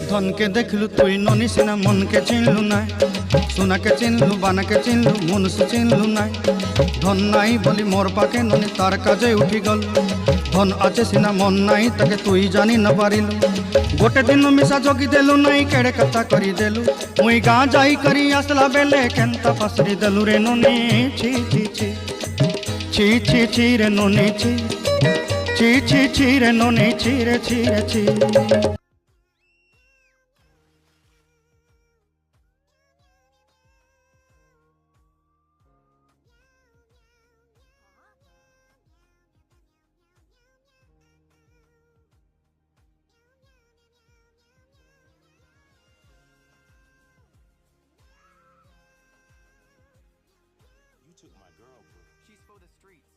ধনকে দেখলু তুই ননি সিনা মনকে চিনলু নাই, সোনাকে চিনলু বানাকে চিনলু মনুষ্য চিনলু নাই। ধন নাই বলি মোর পাকে ননি তার কাজে উঠি গল, ধন আছে সিনা মন নাই তাকে তুই জানি না পারিলু। গোটে দিন মিশা জগি দেলু নাই কেড়ে কথা করি দেলু, মুই গাঁ যাই করি আসলা বেলে কেনতা পাসরি দেলু রে ননি। ছি ছি ছি ছি ছি ছি রে ননি ছি ছি ছি ছি রে ননি ছি রে ছি রে ছি। You took my girl, bro. She's for the streets.